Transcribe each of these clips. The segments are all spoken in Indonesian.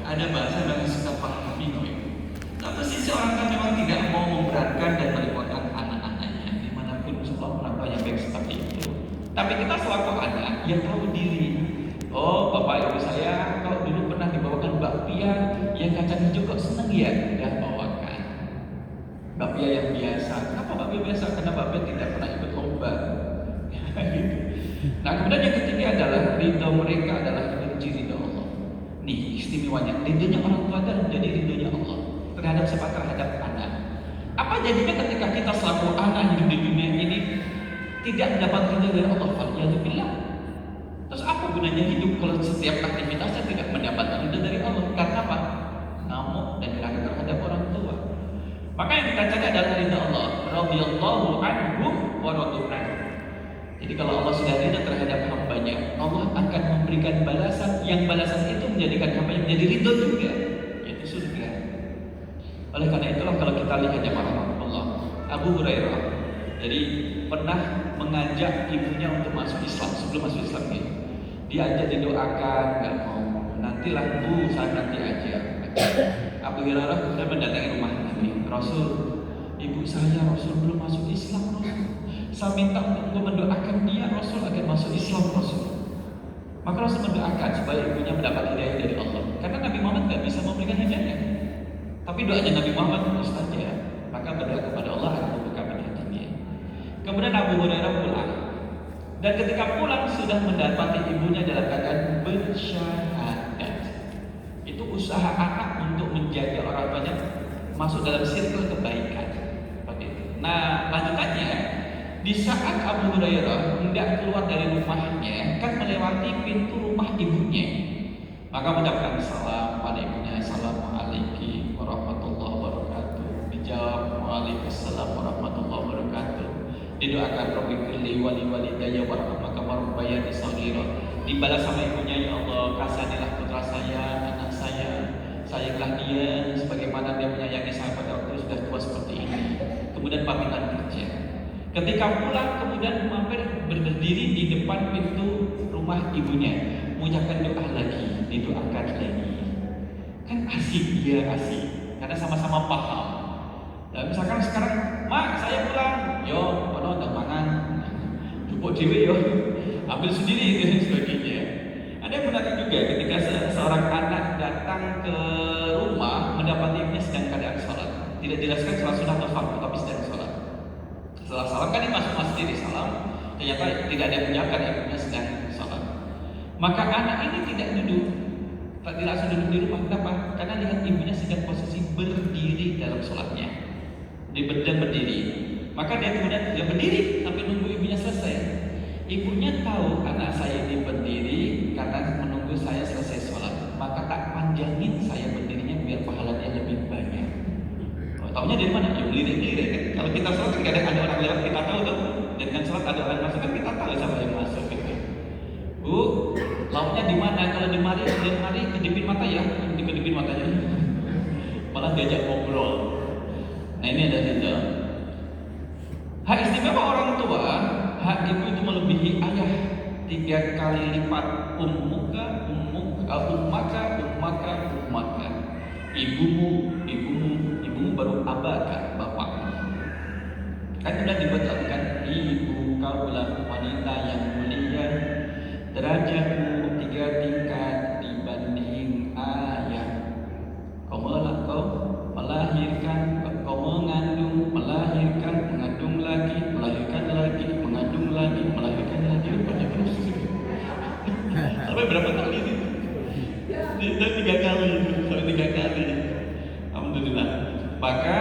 ada bahasa yang suka pahami kok. Tapi sisi orang kan memang tidak mau memberatkan dan merepotkan anak-anaknya dimanapun Allah orang yang baik seperti itu. Tapi kita selaku anak yang tahu diri. Oh, bapak ibu saya kalau dulu pernah dibawakan bakpia yang kacang hijau kok seneng ya, dan bawakan bakpia yang biasa. Kenapa bakpia biasa? Karena bakpia tidak pernah ikut lomba. Gitu. Nah, kemudian yang ketiga adalah ridho mereka adalah benci ridho Allah. Nih istimewanya, ridhonya orang tua adalah menjadi ridhonya Allah terhadap siapa? Terhadap anak. Apa jadinya ketika kita selaku anak hidup di dunia ini tidak mendapat ridho dari Allah? Waliyadzubillah. Terus apa gunanya hidup kalau setiap aktivitasnya tidak mendapatkan ridho dari Allah? Karena apa? Ngamuk dan durhaka terhadap orang tua. Maka yang kita cari adalah ridho Allah. Radhiyallahu anhum wa radu anhu. Jadi kalau Allah sudah ridho terhadap hambanya, Allah akan memberikan balasan yang balasan itu menjadikan hambanya menjadi ridho juga, yaitu surga. Oleh karena itulah kalau kita lihat jamaah Allah, Abu Hurairah jadi pernah mengajak ibunya untuk masuk Islam. Sebelum masuk Islam ini diajak didoakan, nggak mau. Nantilah bu, saya nanti aja. Abu Hurairah kemudian mendatangi rumah Nabi. Rasul, ibu saya Rasul belum masuk Islam. Rasul, saya minta untuk mendoakan dia Rasul agar masuk Islam Rasul. Maka Rasul mendoakan supaya ibunya mendapat hidayah dari Allah. Karena Nabi Muhammad nggak bisa memberikan hidayah. Tapi doanya Nabi Muhammad terus saja. Maka berdoa kepada Allah agar membukakan hatinya. Kemudian Abu Hurairah pulang. Dan ketika pulang sudah mendapati ibunya dalam keadaan bersyahadat. Itu usaha anak untuk menjaga orang tuanya masuk dalam circle kebaikan. Seperti itu. Nah, lanjutannya di saat Abu Hurairah hendak keluar dari rumahnya, kan melewati pintu rumah ibunya. Maka mengucapkan salam pada ibunya, Assalamualaikum warahmatullahi wabarakatuh. Dijawab, Waalaikumsalam warahmatullahi wabarakatuh. Didoakan Rabbighfirli wa li walidayya warhamhuma kama rabbayani shaghira. Dibalas sama ibunya, ya Allah, kasihanilah putra saya, anak saya, sayanglah dia sebagaimana dia menyayangi saya pada waktu sudah tua seperti ini. Kemudian pamitan kerja. Ketika pulang kemudian mampir berdiri di depan pintu rumah ibunya, mengucapkan doa lagi, didoakan lagi. Kan asik, dia asik, karena sama-sama paham. Nah, misalkan sekarang, mak saya pulang, yo, kono udah mangan, jupuk dewe yo, ambil sendiri dan sebagainya. Ada yang menarik juga ketika seorang anak datang ke rumah mendapati ibunya sedang keadaan sholat. Tidak dijelaskan sholat sunnah atau fardu, tapi sedang sholat. Setelah salam kan dia masuk masjid di salam, ternyata tidak ada yang menjaga ibunya sedang sholat. Maka anak ini tidak duduk, tidak langsung duduk di rumah. Kenapa? Karena lihat ibunya sedang posisi berdiri dalam sholatnya. Dia berdiri. Maka dia kemudian dia berdiri sampai nunggu ibunya selesai. Ibunya tahu anak saya ini berdiri karena menunggu saya selesai sholat. Maka tak panjangin saya berdirinya biar pahalanya lebih banyak. Taunya dari mana? Ya lirik-lirik kan. Kalau kita sholat kan kadang ada orang lewat kita tahu tuh. Dengan sholat ada orang masuk kan kita tahu siapa yang masuk gitu. Bu, lauknya di mana? Kalau di mari kedipin mata ya, kedipin matanya. Malah diajak ngobrol. Nah ini ada ridho. Hak istimewa orang tua, hak ibu itu melebihi ayah 3 kali lipat. Ummaka. Ibumu baru abaka, bapakmu. Kan sudah dibatalkan, ibu kaulah wanita yang mulia, derajatmu 3 tingkat dibanding ayah. Kau melahirkan, kau mengandung, melahirkan, mengandung lagi, melahirkan lagi, mengandung lagi, melahirkan lagi, rupanya terus. Sampai berapa kali itu? Tidak 3 kali, sampai 3 kali. Alhamdulillah. Maka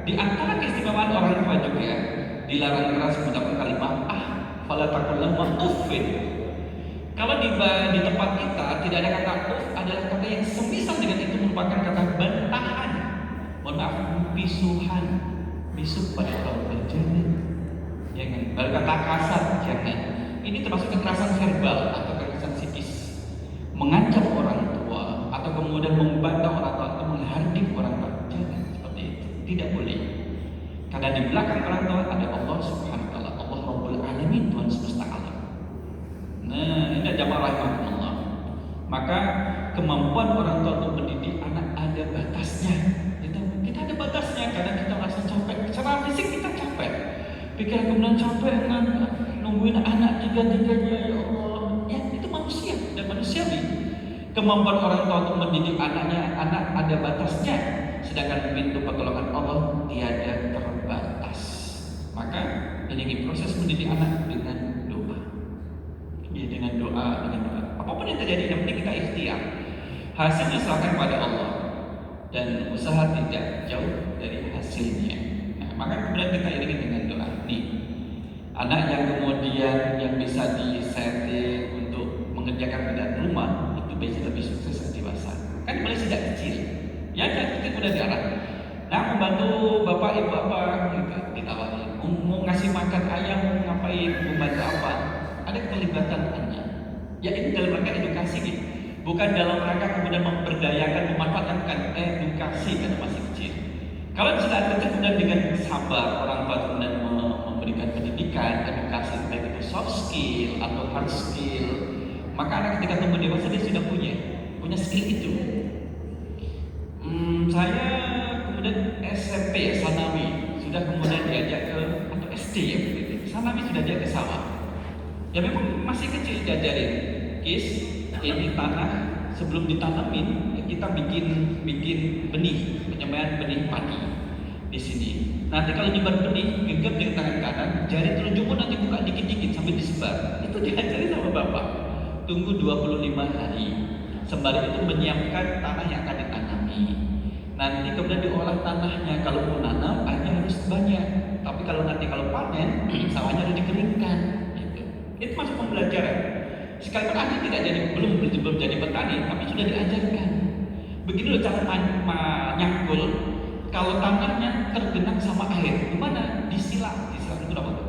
di antara keistimewaan orang tua juga dilarang keras mengucapkan kalimat fala taqul lahum uffin. Kalau di tempat kita tidak ada kata uff, adalah kata yang semisal dengan itu merupakan kata bantahan. Mohon maaf, pisuhan, pisuk pada orang berjalan. Jangan. Baru kata kasar, jangan. Ini termasuk kekerasan verbal atau kekerasan psikis. Mengancam orang tua atau kemudian membantah orang tua atau menghardik orang tua, jangan seperti itu. Tidak boleh. Karena di belakang orang tua ada Allah Subhanahu wa taala, Allah Rabbul Alamin, Tuhan semesta alam. Nah, ini jamaah rahmatullah. Maka kemampuan orang tua untuk mendidik Pikiran kemudian capek dengan nungguin anak tiga-tiganya, ya Allah. Ya itu manusia dan manusiawi. Kemampuan orang tua untuk mendidik anaknya, anak ada batasnya. Sedangkan pintu pertolongan Allah tiada terbatas. Maka iringi proses mendidik anak dengan doa. Ya, dengan doa. Apapun yang terjadi, yang penting kita ikhtiar. Hasilnya serahkan pada Allah dan usaha tidak jauh dari hasilnya. Nah, maka kemudian kita iringi dengan doa. Nih, anak yang kemudian yang bisa disetting untuk mengerjakan pekerjaan rumah itu biasanya lebih sukses saat dewasa. Kan mulai sejak kecil. Ya, kita udah diarah. Nah, membantu bapak ibu apa gitu, ditawarin. Mau ngasih makan ayam, mau ngapain, membantu apa? Ada keterlibatan anak. Ya ini dalam rangka edukasi gitu. Bukan dalam rangka kemudian memberdayakan, memanfaatkan edukasi karena masih kecil. Kalau di saat kecil kemudian dengan sabar orang tua kemudian memberikan pendidikan, edukasi baik itu soft skill atau hard skill, maka anak ketika tumbuh dewasa dia sudah punya skill itu. Saya kemudian SMP ya, Sanawi sudah kemudian diajak ke atau SD ya begitu. Sanawi sudah diajak ke sawah. Ya memang masih kecil diajarin, Kis, ini tanah sebelum ditanamin ya kita bikin benih, penyemaian benih padi di sini. Nanti kalau nyebar benih, genggam dengan tangan kanan, jari telunjukmu nanti buka dikit-dikit sampai disebar. Itu diajarin sama bapak. Tunggu 25 hari. Sembari itu menyiapkan tanah yang akan ditanami. Nanti kemudian diolah tanahnya. Kalau mau nanam, airnya harus banyak. Tapi kalau panen, sawahnya harus dikeringkan. Itu masuk pembelajaran. Sekalipun Anda tidak belum jadi petani, tapi sudah diajarkan. Begini loh cara nyangkul. Kalau tangannya tergenang sama air, gimana? Disilang itu apa tuh?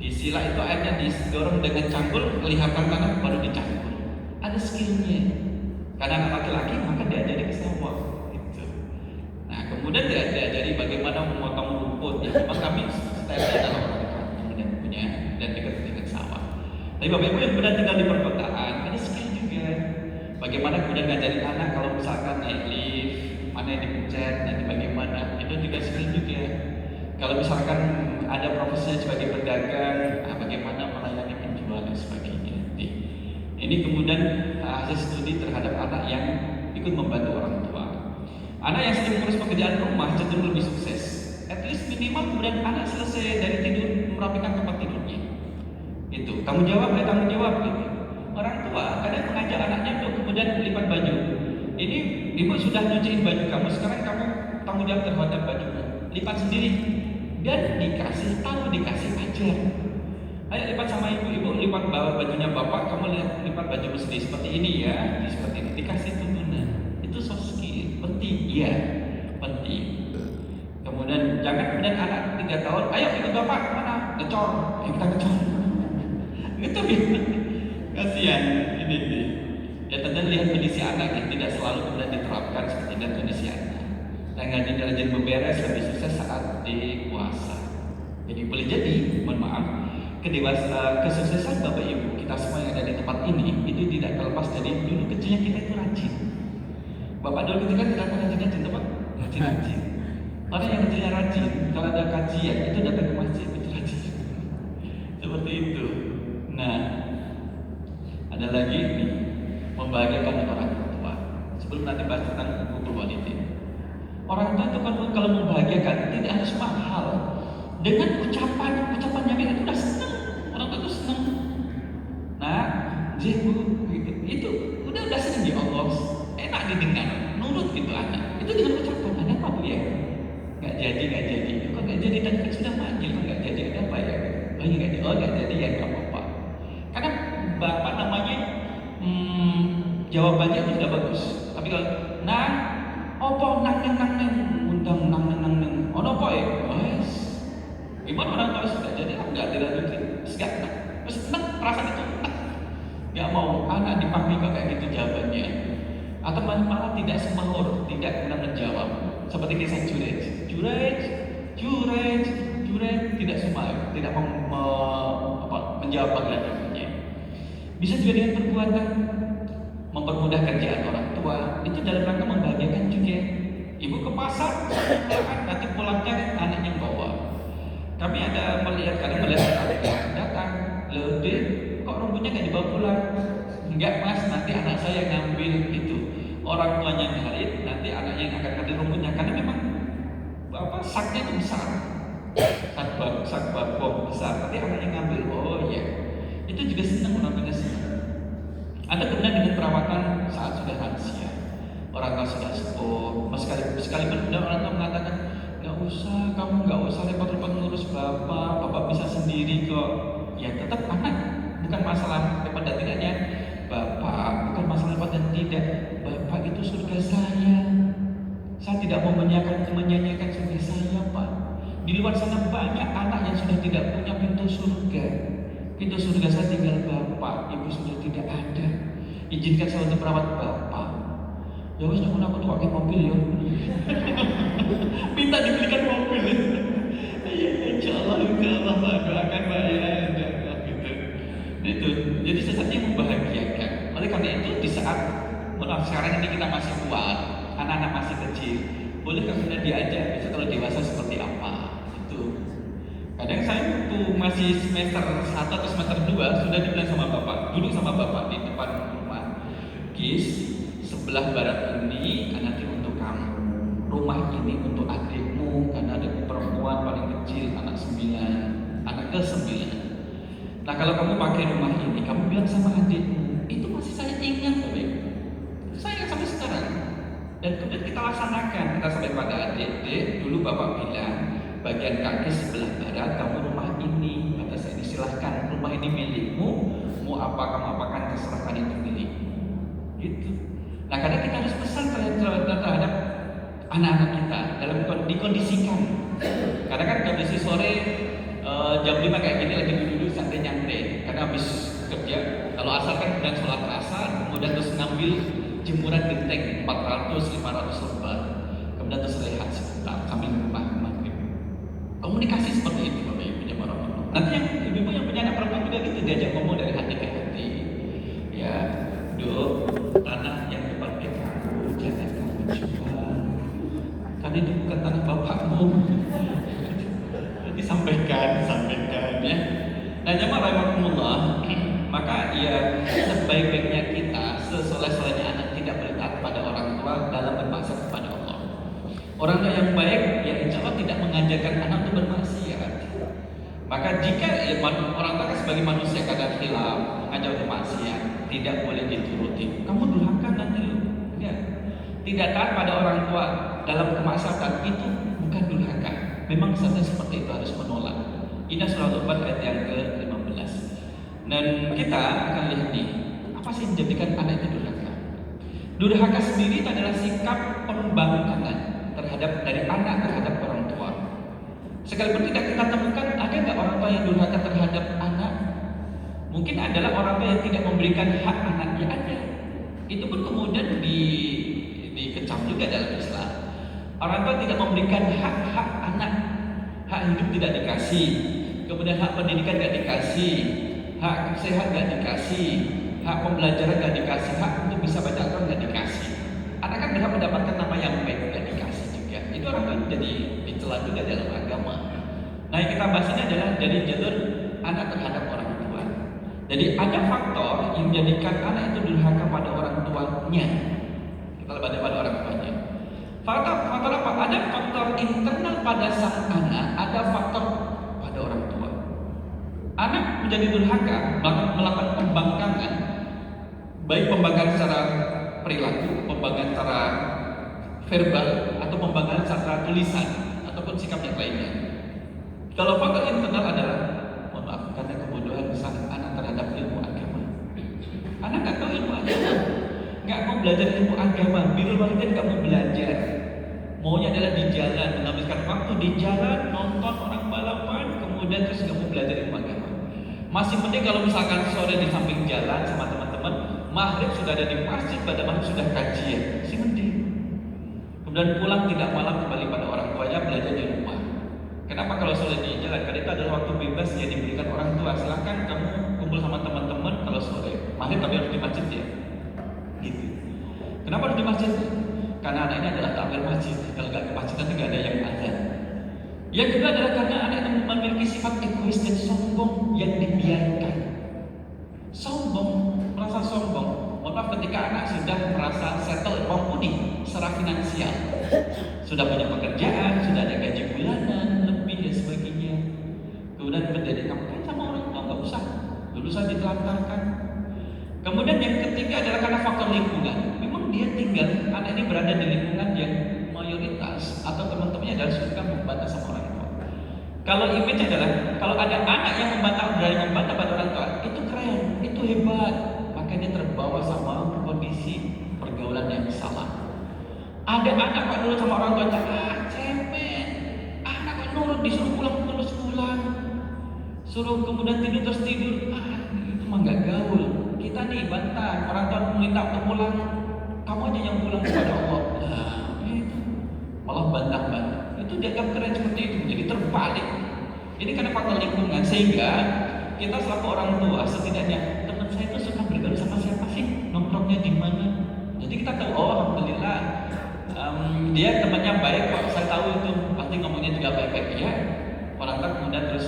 Disilang itu airnya didorong dengan cangkul, kelihatan tanah baru dicangkul. Ada skillnya. Karena anak laki-laki maka diajari ke sawah. Gitu. Nah kemudian diajari bagaimana memotong rumput. Ya, memang kami stylenya adalah orang kemudian punya dan dekat dengan sawah. Tapi bapak ibu yang benar tinggal di perkotaan ada skill juga. Bagaimana kemudian ngajarin anak kalau misalkan naik lift, mana yang dipencet, nanti bagaimana, itu juga skill juga. Kalau misalkan ada profesinya sebagai pedagang, bagaimana melayani penjual dan sebagainya. Ini kemudian hasil studi terhadap anak yang ikut membantu orang tua. Anak yang sering mengurus pekerjaan rumah cenderung lebih sukses. At least minimal kemudian anak selesai dari tidur merapikan tempat tidurnya. Itu tanggung jawab gitu. Orang tua kadang mengajak anaknya untuk kemudian lipat baju. Ini ibu sudah nyuciin baju kamu, sekarang kamu tanggung jawab terhadap bajunya. Lipat sendiri dan dikasih ajar. Ayo lipat sama ibu lipat bajunya bapak, kamu lipat baju sendiri seperti ini ya, seperti ini. Dikasih tuntunan. Itu soft skill, penting, iya, penting. Kemudian jangan kemudian anak 3 tahun, ayo ikut bapak mana? Ngecor, kita ngecor. Itu kasihan ini. Ya tentu lihat kondisi anak yang tidak selalu kemudian diterapkan seperti itu kondisi anak. Dan rajin beberes lebih sukses saat dewasa. Jadi boleh jadi, mohon maaf, kesuksesan bapak ibu kita semua yang ada di tempat ini itu tidak terlepas dari dulu kecilnya kita itu rajin. Bapak dulu ketika kita rajin tempat rajin. Orang yang kecilnya rajin, kalau ada kajian itu datang ke masjid itu rajin. Seperti itu. Nah, ada lagi nih, membahagiakan orang tua. Sebelum nanti bahas tentang hukukul walidain. Orang tua itu kalau membahagiakan tidak harus mahal. Dengan ucapan yang itu udah senang. Orang tua itu senang. Nah, jibu gitu. Itu udah senang ya Allah. Enak didengar, nurut gitu anak. Itu dengan ucapan, ada apa bu ya? Nggak jadi. Kok nggak jadi? Tadi kan sudah manggil, kok nggak jadi? Ada apa ya? Nggak jadi ya nggak apa-apa. Karena bapak namanya jawabannya itu sudah bagus. Tapi kalau opo nang undang nang ono apa ya? Gimana orang tua sudah jadi nggak dilanjutin, segat terus perasaan itu nggak mau anak dipanggil kok kayak gitu jawabannya, atau malah tidak semahur, tidak pernah menjawab seperti kisah Jurej tidak semahur, tidak menjawab panggilan namanya. Bisa juga dengan perbuatan mempermudah kerjaan orang tua, itu dalam rangka membahagiakan juga. Ibu ke pasar, nanti pulangnya anaknya bawa. Kami ada melihat adik datang, Lede, kok rumputnya nggak dibawa pulang? Enggak mas, nanti anak saya ngambil itu. Orang tuanya ngarit, nanti anaknya yang akan ngambil rumputnya. Karena memang saknya itu besar, sak bak besar. Nanti anaknya ngambil. Oh iya, itu juga senang, orang tua senang. Ada kemudian dengan perawatan saat sudah lansia, orang tua sudah sepuh, sekalipun orang tua mengatakan, nggak usah, kamu nggak usah repot-repot ngurus bapak bisa sendiri kok. Ya tetap anak, bukan masalah repot dan tidaknya. Bapak bukan masalah repot dan tidak. Bapak itu surga saya. Saya tidak mau menyanyiakan surga saya, Pak. Di luar sana banyak anak yang sudah tidak punya pintu surga. Pintu surga saya tinggal bapak, ibu sudah tidak ada. Izinkan saya untuk merawat bapak. Ya wis aku pakai mobil ya. Minta dibelikan mobil. Iya, insyaallah Pak, doakan Pak ya, gitu. Itu. Jadi sesatnya membahagiakan. Oleh karena itu di saat sekarang ini kita masih kuat, anak-anak masih kecil, boleh kemudian diajak bisa kalau dewasa seperti apa. Itu. Kadang saya waktu masih semester 1 atau semester 2 sudah dibilang sama bapak, duduk sama bapak di depan rumah. Gis, sebelah barat ini nanti untuk kamu, rumah ini untuk adikmu karena ada perempuan paling kecil, anak ke-9. Nah kalau kamu pakai rumah ini, kamu bilang sama adikmu, itu masih saya ingat Bapak. Saya sampai sekarang. Dan kemudian kita laksanakan, kita sampai pada adik, dulu bapak bilang bagian kaki sebelah barat kamu rumah ini, kata saya silahkan, rumah ini milikmu, mau apa kamu apakan terserahkan itu milikmu. Gitu. Nah kadang kita harus pesan terhadap anak-anak kita dalam dikondisikan. Karena kan kondisi sore jam 5 kayak gini lagi duduk santai nyantai karena habis kerja. Kalau asal kan kemudian sholat asar, kemudian terus ngambil jemuran genteng 400-500 lembar, kemudian terus rehat sebentar sambil rumah maghrib. Komunikasi seperti itu Bapak Ibu jemaah Allah. Nanti yang ibu-ibu yang punya anak perempuan juga gitu diajak ngomong dari hati ke hati. Ya, Dok, tanah yang depan kamu jangan kamu jual. Karena itu bukan tanah bapakmu. Disampaikan ya. Nah jemaah rahimakumullah, maka ya sebaik-baiknya kita, sesoleh-solehnya anak tidak boleh taat pada orang tua dalam bermaksiat kepada Allah. Orang tua yang baik ya insya Allah tidak mengajarkan anak untuk bermaksiat. Maka jika ya, orang tua sebagai manusia kadang hilaf, mengajak untuk maksiat, tidak boleh dituruti. Kamu durhaka nanti lu. Ya. Tidak taat pada orang tua dalam kemaksiatan itu bukan durhaka. Memang seharusnya seperti itu, harus menolak. Ini surah Al-Baqarah ayat yang ke-15. Dan kita akan lihat nih, apa sih yang menjadikan anak itu durhaka? Durhaka sendiri adalah sikap pembangkangan dari anak terhadap orang tua. Sekalipun tidak kita temukan, ada nggak orang tua yang durhaka terhadap anak? Mungkin adalah orang tua yang tidak memberikan hak anaknya, ada. Itu pun kemudian dikecam juga dalam Islam. Orang tua tidak memberikan hak-hak anak, hak hidup tidak dikasih, kemudian hak pendidikan tidak dikasih, hak sehat tidak dikasih, hak pembelajaran tidak dikasih, hak untuk bisa baca Al-Quran tidak dikasih. Anak kan berhak mendapatkan nama yang baik tidak dikasih juga. Itu orang tua jadi dicela juga dalam agama. Nah yang kita bahas ini adalah dari jalur anak terhadap orang tua. Jadi ada faktor yang menjadikan anak itu durhaka pada orang tuanya. Kita lihat pada orang tuanya. Faktor apa? Ada faktor internal pada sang anak, ada faktor pada orang tua. Anak menjadi durhaka melakukan pembangkangan, baik pembangkangan secara perilaku, pembangkangan secara verbal, atau pembangkangan secara tulisan, ataupun sikap yang lainnya. Kalau faktor internal adalah, mohon maaf, karena kebodohan sang anak terhadap ilmu agama. Anak nggak tahu ilmu agama, nggak mau belajar ilmu agama, birrul walidain nggak mau belajar. Maunya adalah di jalan, menghabiskan waktu di jalan, nonton orang balapan, kemudian terus nggak mau belajar ilmu agama. Masih penting kalau misalkan sore di samping jalan sama teman-teman, maghrib sudah ada di masjid, pada maghrib sudah kajian, sih mending. Kemudian pulang tidak malam kembali pada orang tuanya, belajar di rumah. Kenapa kalau sore di jalan? Karena itu adalah waktu bebas yang diberikan orang tua. Silahkan kamu kumpul sama teman-teman kalau sore. Maghrib tapi harus di masjid ya. Gitu. Kenapa harus di masjid? Karena anak ini adalah takmir masjid. Kalau nggak ke masjid nanti nggak ada yang azan. Yang kedua adalah karena anak itu memiliki sifat egois dan sombong yang dibiarkan. Sombong, merasa sombong. Mohon maaf, ketika anak sudah merasa settle, mumpuni secara finansial, sudah punya pekerjaan, sudah ada gaji bulanan, lebih dan sebagainya. Kemudian menjadi ngapain sama orang tua, nggak usah, lulusan ditelantarkan. Kemudian yang ketiga adalah karena faktor lingkungan. Memang dia tinggal, anak ini berada di lingkungan yang mayoritas atau teman-temannya adalah suka membantah sama orang tua. Kalau image adalah kalau ada anak yang berani membantah pada orang tua, itu keren, itu hebat, maka dia terbawa sama kondisi pergaulan yang salah. Ada anak kok nurut sama orang tua, cemen, anak kok nurut disuruh pulang terus pulang, suruh kemudian tidur terus tidur, itu mah nggak gaul. Kita nih bantah orang tua minta untuk pulang, kamu aja yang pulang kepada Allah. Itu malah bantah-bantah. Itu dianggap keren seperti itu, jadi terbalik. Ini karena faktor lingkungan, sehingga kita selaku orang tua setidaknya teman saya itu suka bergaul sama siapa sih, nongkrongnya di mana. Jadi kita tahu, oh alhamdulillah dia temannya baik kok, saya tahu itu pasti ngomongnya juga baik-baik ya. Orang tua kemudian terus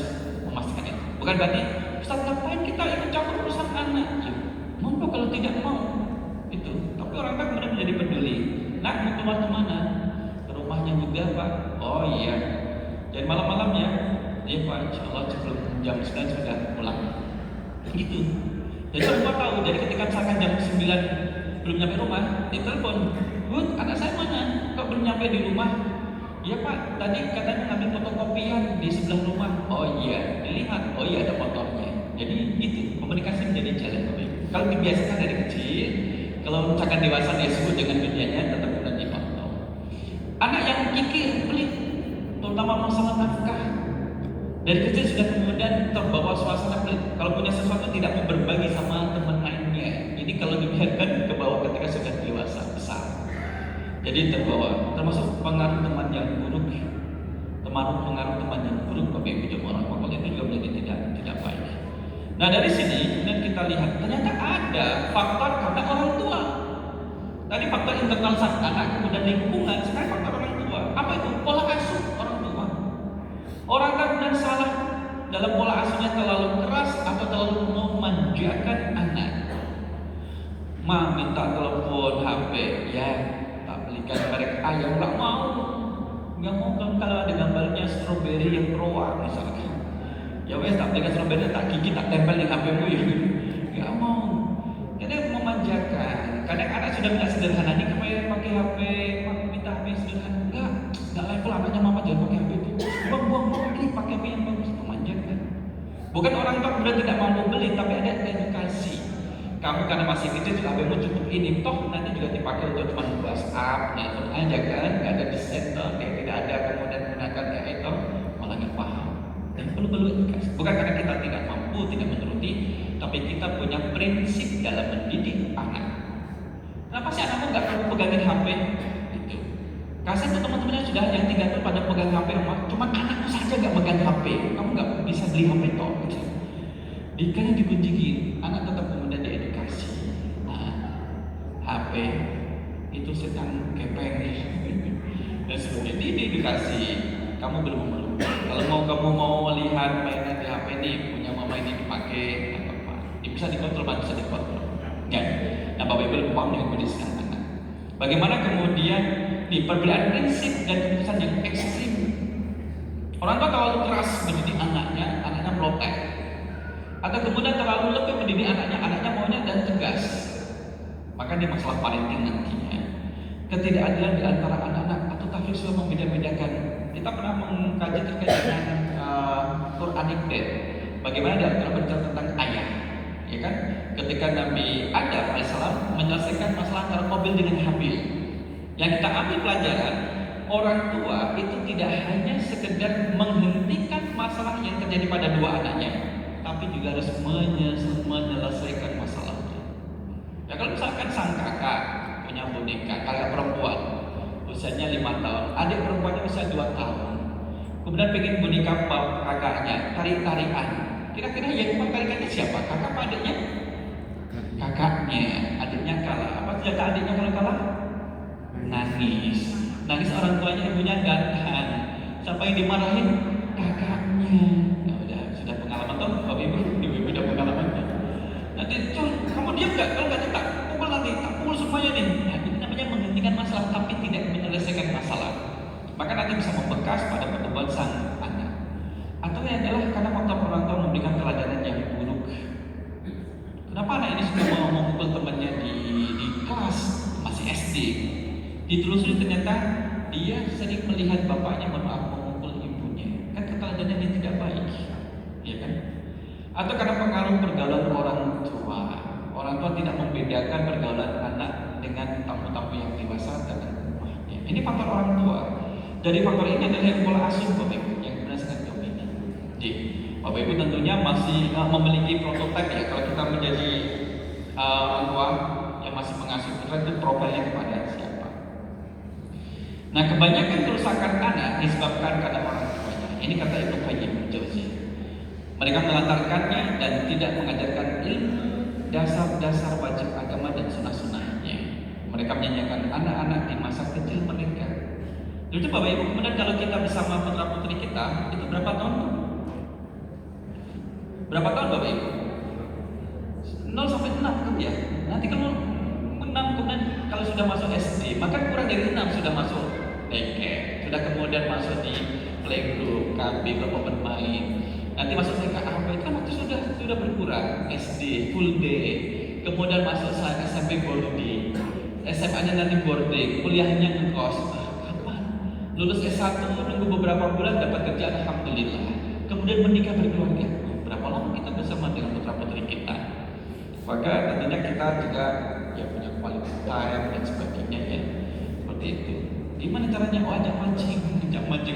memastikan itu. Bukan berarti Ustaz ngapain kita ikut campur urusan anak? Monggo kalau tidak mau itu. Tapi orang tua kemudian menjadi peduli. Nak mau keluar kemana? Rumahnya juga Pak. Oh iya. Jadi malam-malamnya, iya Pak, insya Allah sebelum jam 9 sudah pulang. Gitu. Jadi orang tua tahu. Jadi ketika misalkan jam 9 belum nyampe rumah, ditelepon, Bud, anak saya mana? Kok belum nyampe di rumah? Iya Pak, tadi katanya ngambil fotokopian di sebelah rumah. Oh iya, dilihat. Oh iya, ada motornya. Jadi gitu, komunikasi menjadi jalan baik. Kalau dibiasakan dari kecil, kalau misalkan dewasa dia sebut dengan dunianya, tetap bukan dipantau. Anak yang kikir, pelit, terutama masalah nafkah, dari kecil sudah kemudian terbawa suasana pelit. Kalau punya sesuatu tidak mau berbagi sama teman lainnya. Jadi kalau dibiarkan ke bawah ketika sudah dewasa besar. Jadi terbawa, termasuk pengaruh teman yang buruk, pengaruh teman yang buruk, Bapak Ibu jemaah orang itu juga menjadi tidak baik. Nah dari sini kemudian kita lihat ternyata ada faktor karena orang tua. Tadi faktor internal sang anak, kemudian lingkungan, sekarang faktor orang tua. Apa itu? Pola asuh orang tua. Orang tua kemudian salah dalam pola asuhnya, terlalu keras atau terlalu memanjakan anak. Ma minta telepon HP, ya tak belikan merek ayam, nggak mau kalau ada gambarnya stroberi yang keluar misalkan. Ya wes tak belikan stroberi, tak gigit, tak tempel di HP-mu ya. Nggak mau. Karena memanjakan. Kadang anak sudah minta sederhana nih, kemarin pakai HP, minta HP sederhana. Enggak level anaknya, mama jangan pakai HP itu. Buang ini pakai HP yang bagus, memanjakan. Bukan orang tua kemudian tidak mampu beli, tapi ada edukasi. Kamu karena masih kecil, HP-mu cukup ini, toh nanti juga dipakai untuk cuma WhatsApp, ngatur aja kan, nggak ada di center, tidak ada kemudian menggunakan itu, malah nggak paham. Dan perlu edukasi. Bukan karena kita tidak mampu, tidak menuruti, tapi kita punya prinsip dalam mendidik anak. Kenapa sih anakmu nggak kamu pegangin HP? Gitu. Kasih tuh teman-temannya sudah yang 3 tahun pada pegang HP, cuma anakmu saja nggak pegang HP, kamu nggak bisa beli HP toh. Gitu. Dikanya dikunjungin, anak tetap kemudian diedukasi. Nah, HP itu sedang kepeng dan sebagainya. Diedukasi. Kamu belum memerlukan. Kalau kamu mau lihat mainan di HP ini, punya mama ini dipakai apa? Bisa dikontrol, bisa dikontrol. Ya. Nah, Bapak Ibu paham dengan pendidikan anak. Bagaimana kemudian perbedaan prinsip dan keputusan yang ekstrim. Orang tua terlalu keras mendidik anaknya melotek. Atau kemudian terlalu lebih mendidik anaknya maunya dan tegas. Maka ini masalah parenting nantinya. Ketidakadilan di antara anak-anak atau takrif sudah membeda-bedakan. Kita pernah mengkaji terkait dengan Quranic Dad. Bagaimana di Al-Quran berbicara tentang ayah, ya kan? Ketika Nabi Adam alaihissalam menyelesaikan masalah antara Qabil dengan Habil. Yang kita ambil pelajaran, orang tua itu tidak hanya sekedar menghentikan masalah yang terjadi pada dua anaknya, tapi juga harus menyelesaikan masalahnya. Ya kalau misalkan sang kakak punya boneka, kakak perempuan usianya 5 tahun, adik perempuannya usia 2 tahun, kemudian pengen boneka kakaknya, tarik-tarikan. Kira-kira yang tarikannya siapa? Kakak apa adiknya? Kakaknya. Adiknya kalah. Apa senjata adiknya kalau kalah? Nangis. Nangis orang tuanya, ibunya datang. Siapa yang dimarahin? Kakaknya. Ya udah, sudah pengalaman tuh, Bapak Ibu udah pengalamannya. Nanti kamu diam nggak? Kalau nggak tak pukul nanti, tak pukul semuanya nih. Nah, ini namanya menghentikan masalah tapi tidak menyelesaikan masalah. Maka nanti bisa membekas pada pertumbuhan sang anak. Atau yang adalah karena faktor orang tua memberikan teladan yang buruk. Kenapa anak ini suka mau memukul temannya di kelas masih SD? Ditelusuri ternyata dia sering melihat bapaknya memukul ibunya. Kan keteladannya dia tidak baik, ya kan? Atau karena pengaruh pergaulan orang tua. Orang tua tidak membedakan pergaulan anak dengan tamu-tamu yang dewasa dan rumahnya. Ini faktor orang tua. Dari faktor ini adalah yang pola asuh Bapak Ibu yang berdasarkan dominan. Jadi Bapak Ibu tentunya masih memiliki prototipe ya. Kalau kita menjadi orang tua yang masih mengasuh putra itu profilnya kepada siapa. Nah kebanyakan kerusakan anak disebabkan karena orang tuanya. Ini kata Ibnu Qayyim Jauziyah. Mereka melantarkannya dan tidak mengajarkan ilmu dasar-dasar wajib agama dan sunnah-sunnahnya. Mereka menyanyikan anak-anak di masa kecil mereka. Itu Bapak Ibu, kemudian kalau kita bersama putra putri kita, itu berapa tahun? Berapa tahun Bapak Ibu? 0 sampai 6 kan ya? Nanti kalau 6 kemudian kalau sudah masuk SD, maka kurang dari 6 sudah masuk TK, sudah kemudian masuk di playgroup, KB, berapa bermain. Nanti masuk TK apa itu kan waktu sudah berkurang. SD full day, kemudian masuk SMP boarding, SMA-nya nanti boarding, kuliahnya ngekos. Lulus S1 nunggu beberapa bulan dapat kerja alhamdulillah. Kemudian menikah berkeluarga. Berapa lama kita bersama dengan putra putri kita? Maka tentunya kita juga ya punya quality time dan sebagainya ya. Seperti itu. Gimana caranya? Oh, ajak mancing